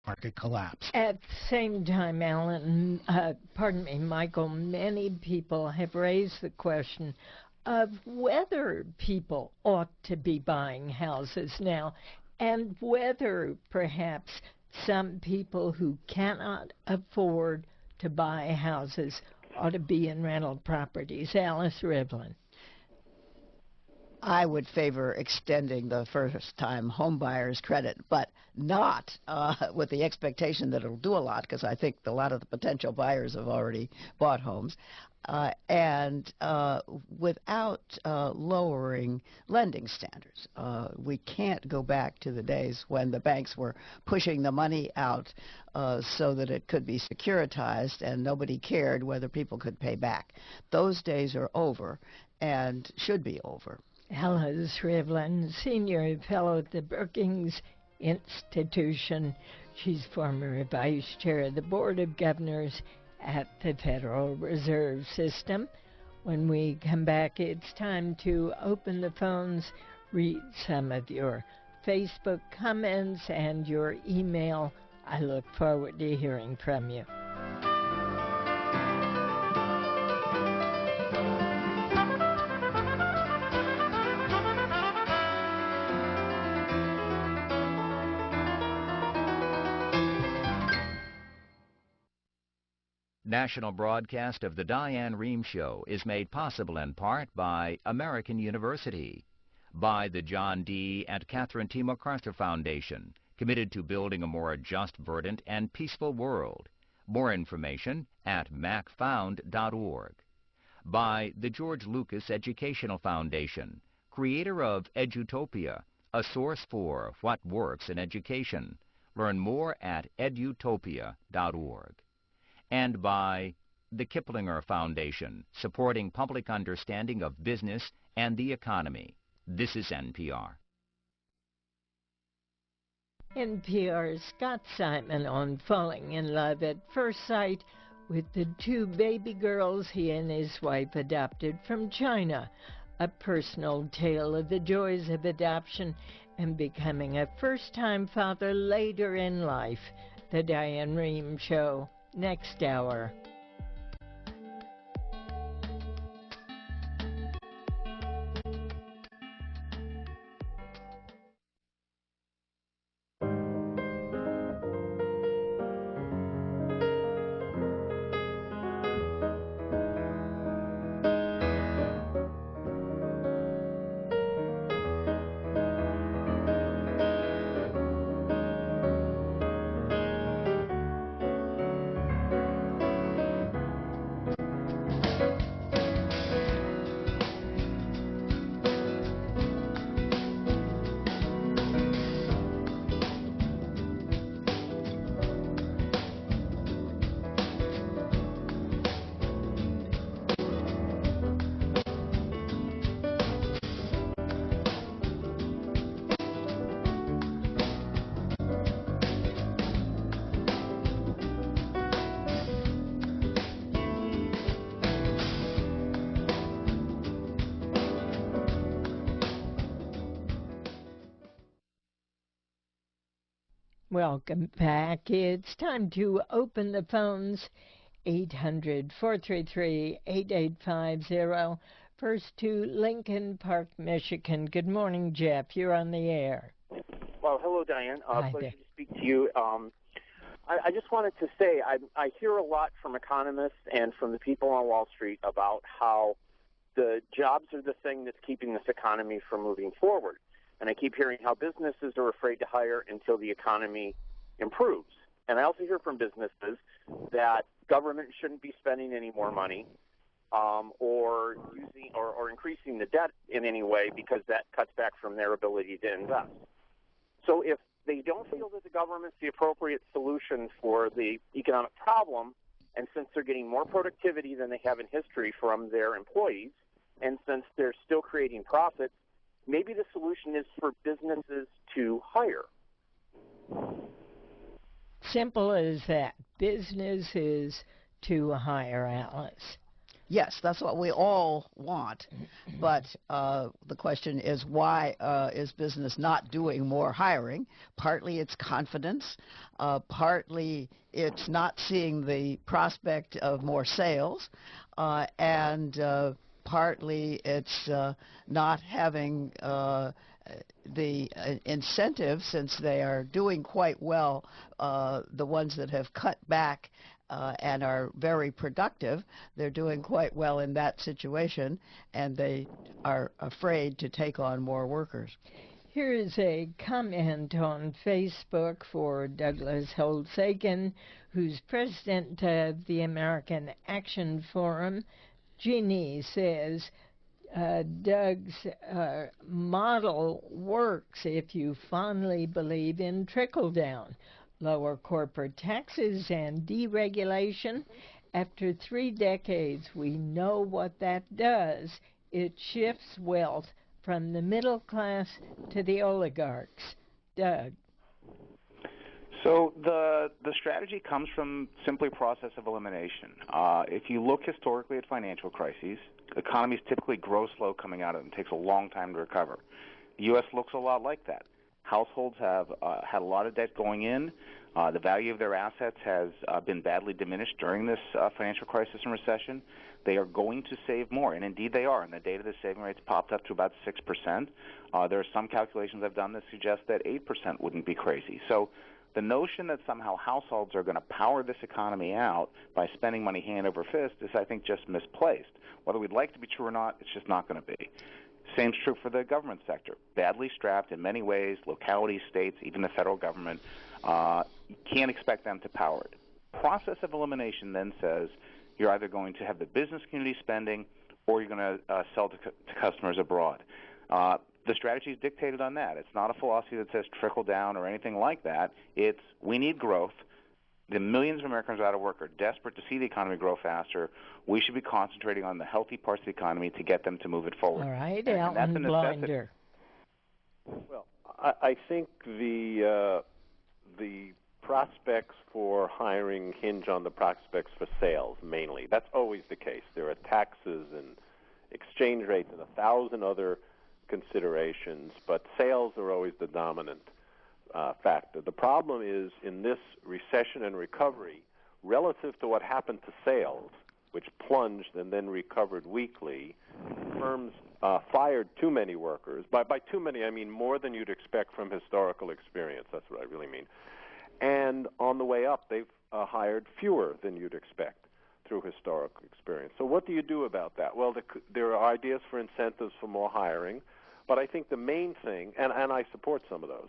market collapse. At the same time, Michael, many people have raised the question of whether people ought to be buying houses now and whether perhaps some people who cannot afford to buy houses ought to be in rental properties. Alice Rivlin. I would favor extending the first-time home buyer's credit, but not with the expectation that it'll do a lot, because I think a lot of the potential buyers have already bought homes, and without lowering lending standards. We can't go back to the days when the banks were pushing the money out so that it could be securitized and nobody cared whether people could pay back. Those days are over and should be over. Alice Rivlin, Senior Fellow at the Brookings Institution. She's former Vice Chair of the Board of Governors at the Federal Reserve System. When we come back, it's time to open the phones, read some of your Facebook comments and your email. I look forward to hearing from you. National broadcast of the Diane Rehm Show is made possible in part by American University, by the John D. and Catherine T. MacArthur Foundation, committed to building a more just, verdant, and peaceful world. More information at macfound.org. By the George Lucas Educational Foundation, creator of Edutopia, a source for what works in education. Learn more at edutopia.org. And by the Kiplinger Foundation, supporting public understanding of business and the economy. This is NPR. NPR's Scott Simon on falling in love at first sight with the two baby girls he and his wife adopted from China. A personal tale of the joys of adoption and becoming a first-time father later in life. The Diane Rehm Show. Next hour. Welcome back. It's time to open the phones. 800-433-8850. First to Lincoln Park, Michigan. Good morning, Jeff. You're on the air. Well, hello, Diane. Hi pleasure there. to speak to you. I just wanted to say I hear a lot from economists and from the people on Wall Street about how the jobs are the thing that's keeping this economy from moving forward. And I keep hearing how businesses are afraid to hire until the economy improves. And I also hear from businesses that government shouldn't be spending any more money or increasing the debt in any way because that cuts back from their ability to invest. So if they don't feel that the government's the appropriate solution for the economic problem, and since they're getting more productivity than they have in history from their employees, and since they're still creating profits, maybe the solution is for businesses to hire. Simple as that. Businesses to hire, Alice. Yes, that's what we all want, but the question is why is business not doing more hiring? Partly it's confidence, partly it's not seeing the prospect of more sales, and partly it's not having the incentive, since they are doing quite well, the ones that have cut back and are very productive. They're doing quite well in that situation, and they are afraid to take on more workers. Here is a comment on Facebook for Douglas Holtz-Eakin, who's president of the American Action Forum. Jeannie says, Doug's model works if you fondly believe in trickle-down. Lower corporate taxes and deregulation. After 3 decades, we know what that does. It shifts wealth from the middle class to the oligarchs. Doug. So the strategy comes from simply process of elimination. If you look historically at financial crises, economies typically grow slow coming out of them. It takes a long time to recover. The U.S. looks a lot like that. Households have had a lot of debt going in. The value of their assets has been badly diminished during this financial crisis and recession. They are going to save more, and indeed they are. And the data, the saving rates popped up to about 6%. There are some calculations I've done that suggest that 8% wouldn't be crazy. So the notion that somehow households are going to power this economy out by spending money hand over fist is, I think, just misplaced. Whether we'd like to be true or not, it's just not going to be. Same's true for the government sector. Badly strapped in many ways, localities, states, even the federal government. You can't expect them to power it. Process of elimination then says you're either going to have the business community spending or you're going to sell to customers abroad. The strategy is dictated on that. It's not a philosophy that says trickle down or anything like that. It's we need growth. The millions of Americans out of work are desperate to see the economy grow faster. We should be concentrating on the healthy parts of the economy to get them to move it forward. All right, Alan Blinder. Well, I think the prospects for hiring hinge on the prospects for sales mainly. That's always the case. There are taxes and exchange rates and 1,000 other considerations, but sales are always the dominant factor. The problem is in this recession and recovery, relative to what happened to sales, which plunged and then recovered weakly, firms fired too many workers. By too many, I mean more than you'd expect from historical experience. That's what I really mean. And on the way up, they've hired fewer than you'd expect through historical experience. So what do you do about that? Well, there are ideas for incentives for more hiring, but I think the main thing, and I support some of those,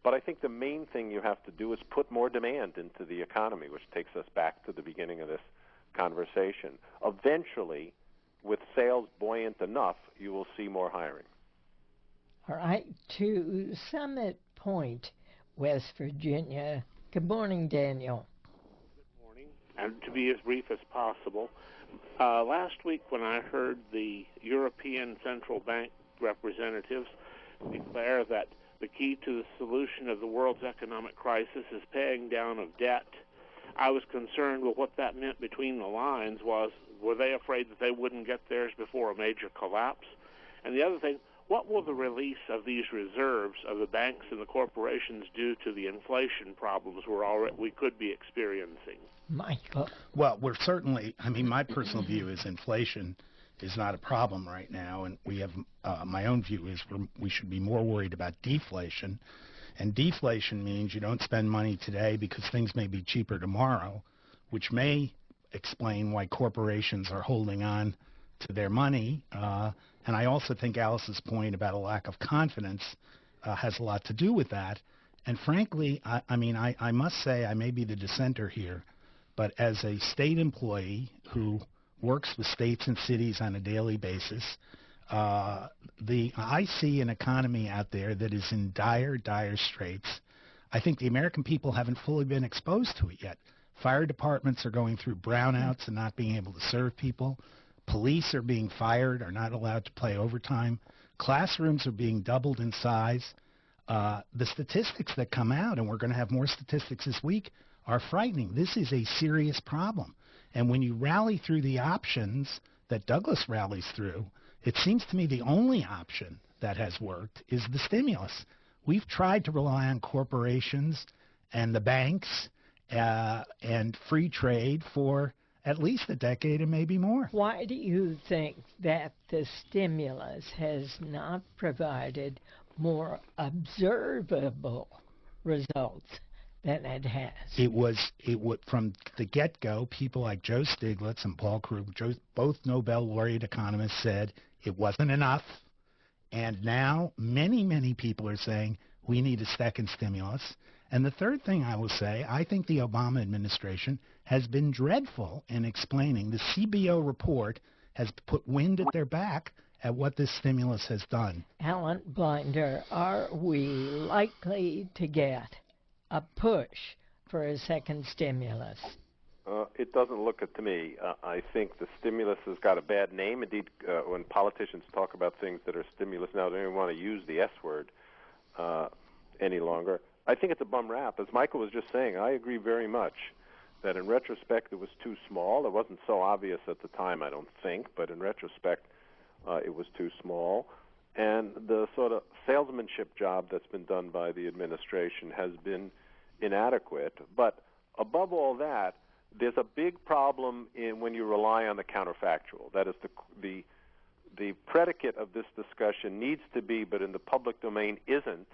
but I think the main thing you have to do is put more demand into the economy, which takes us back to the beginning of this conversation. Eventually, with sales buoyant enough, you will see more hiring. All right, to Summit Point, West Virginia. Good morning, Daniel. Good morning. And to be as brief as possible, last week when I heard the European Central Bank representatives declare that the key to the solution of the world's economic crisis is paying down of debt, I was concerned with what that meant between the lines. Were they afraid that they wouldn't get theirs before a major collapse? And the other thing, what will the release of these reserves of the banks and the corporations do to the inflation problems we could be experiencing? Michael. Well, we're certainly, my personal view is inflation is not a problem right now, and we have, my own view is we should be more worried about deflation. And deflation means you don't spend money today because things may be cheaper tomorrow, which may explain why corporations are holding on to their money. And I also think Alice's point about a lack of confidence has a lot to do with that. And frankly, I must say, I may be the dissenter here, but as a state employee who works with states and cities on a daily basis, I see an economy out there that is in dire, dire straits. I think the American people haven't fully been exposed to it yet. Fire departments are going through brownouts and not being able to serve people. Police are being fired, are not allowed to play overtime. Classrooms are being doubled in size. The statistics that come out, and we're going to have more statistics this week, are frightening. This is a serious problem. And when you rally through the options that Douglas rallies through, it seems to me the only option that has worked is the stimulus. We've tried to rely on corporations and the banks and free trade for at least a decade and maybe more. Why do you think that the stimulus has not provided more observable results than it has? It would from the get-go, people like Joe Stiglitz and Paul Krugman, both Nobel laureate economists, said it wasn't enough. And now many people are saying we need a second stimulus. And the third thing I will say, I think the Obama administration has been dreadful in explaining. The CBO report has put wind at their back at what this stimulus has done. Alan Blinder, are we likely to get a push for a second stimulus? It doesn't look it to me. I think the stimulus has got a bad name. Indeed, when politicians talk about things that are stimulus now, they don't even want to use the S word any longer. I think it's a bum rap. As Michael was just saying, I agree very much that in retrospect it was too small. It wasn't so obvious at the time, I don't think, but in retrospect it was too small. And the sort of salesmanship job that's been done by the administration has been inadequate. But above all that, there's a big problem in when you rely on the counterfactual. That is, the predicate of this discussion needs to be, but in the public domain isn't,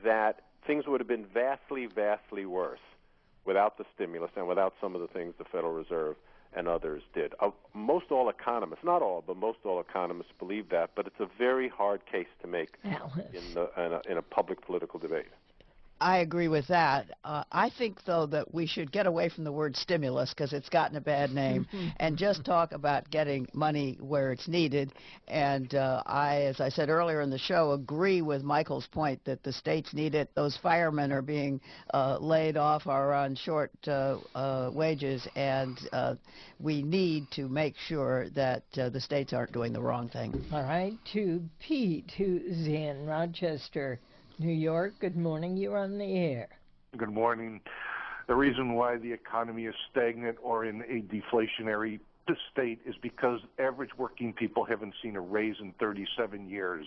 that things would have been vastly worse without the stimulus and without some of the things the Federal Reserve and others did. Most all economists, not all, but most all economists believe that, but it's a very hard case to make in a public political debate. I agree with that. I think, though, that we should get away from the word stimulus because it's gotten a bad name and just talk about getting money where it's needed. And I, as I said earlier in the show, agree with Michael's point that the states need it. Those firemen are being laid off or on short wages, and we need to make sure that the states aren't doing the wrong thing. All right, to Pete, who's in Rochester, New York. Good morning. You're on the air. Good morning. The reason why the economy is stagnant or in a deflationary state is because average working people haven't seen a raise in 37 years.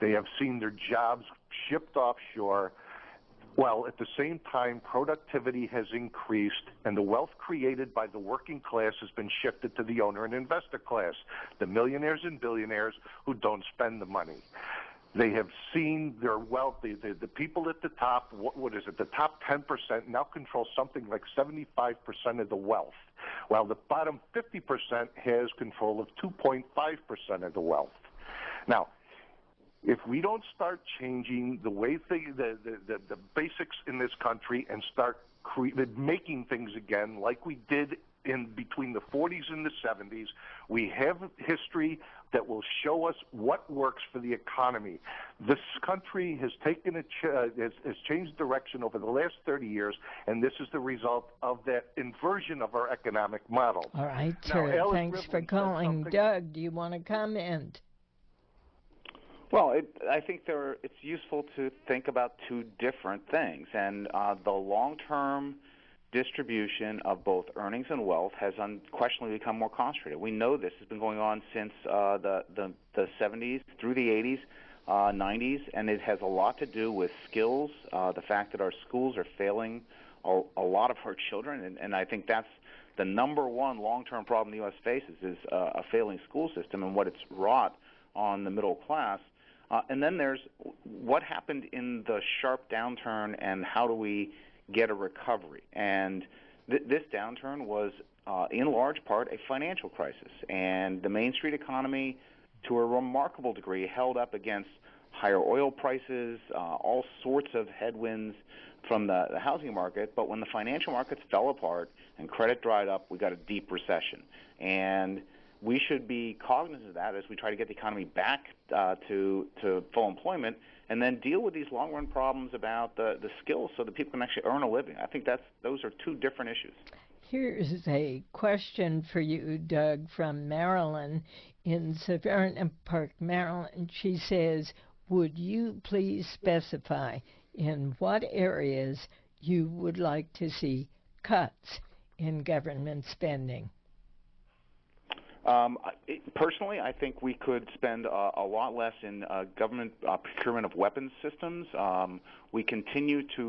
They have seen their jobs shipped offshore, while at the same time productivity has increased and the wealth created by the working class has been shifted to the owner and investor class, the millionaires and billionaires who don't spend the money. They have seen their wealth. The people at the top, what is it, the top 10% now control something like 75% of the wealth, while the bottom 50% has control of 2.5% of the wealth. Now, if we don't start changing the way the basics in this country and start making things again like we did in between the 40s and the 70s, we have history that will show us what works for the economy. This country has taken has changed direction over the last 30 years, and this is the result of that inversion of our economic model. All right, sir. Thanks for calling. Doug, do you want to comment? Well, I think it's useful to think about two different things, and the long-term distribution of both earnings and wealth has unquestionably become more concentrated. We know this has been going on since the 70s through the 80s, 90s, and it has a lot to do with skills, the fact that our schools are failing a lot of our children, and I think that's the number one long-term problem the U.S. faces is a failing school system and what it's wrought on the middle class. And then there's what happened in the sharp downturn and how do we get a recovery. And this downturn was, in large part, a financial crisis. And the Main Street economy, to a remarkable degree, held up against higher oil prices, all sorts of headwinds from the housing market. But when the financial markets fell apart and credit dried up, we got a deep recession. And we should be cognizant of that as we try to get the economy back to full employment, and then deal with these long-run problems about the skills so that people can actually earn a living. I think those are two different issues. Here's a question for you, Doug, from Marilyn in Savannah Park, Maryland. She says, would you please specify in what areas you would like to see cuts in government spending? Personally, I think we could spend a lot less in government procurement of weapons systems. We continue to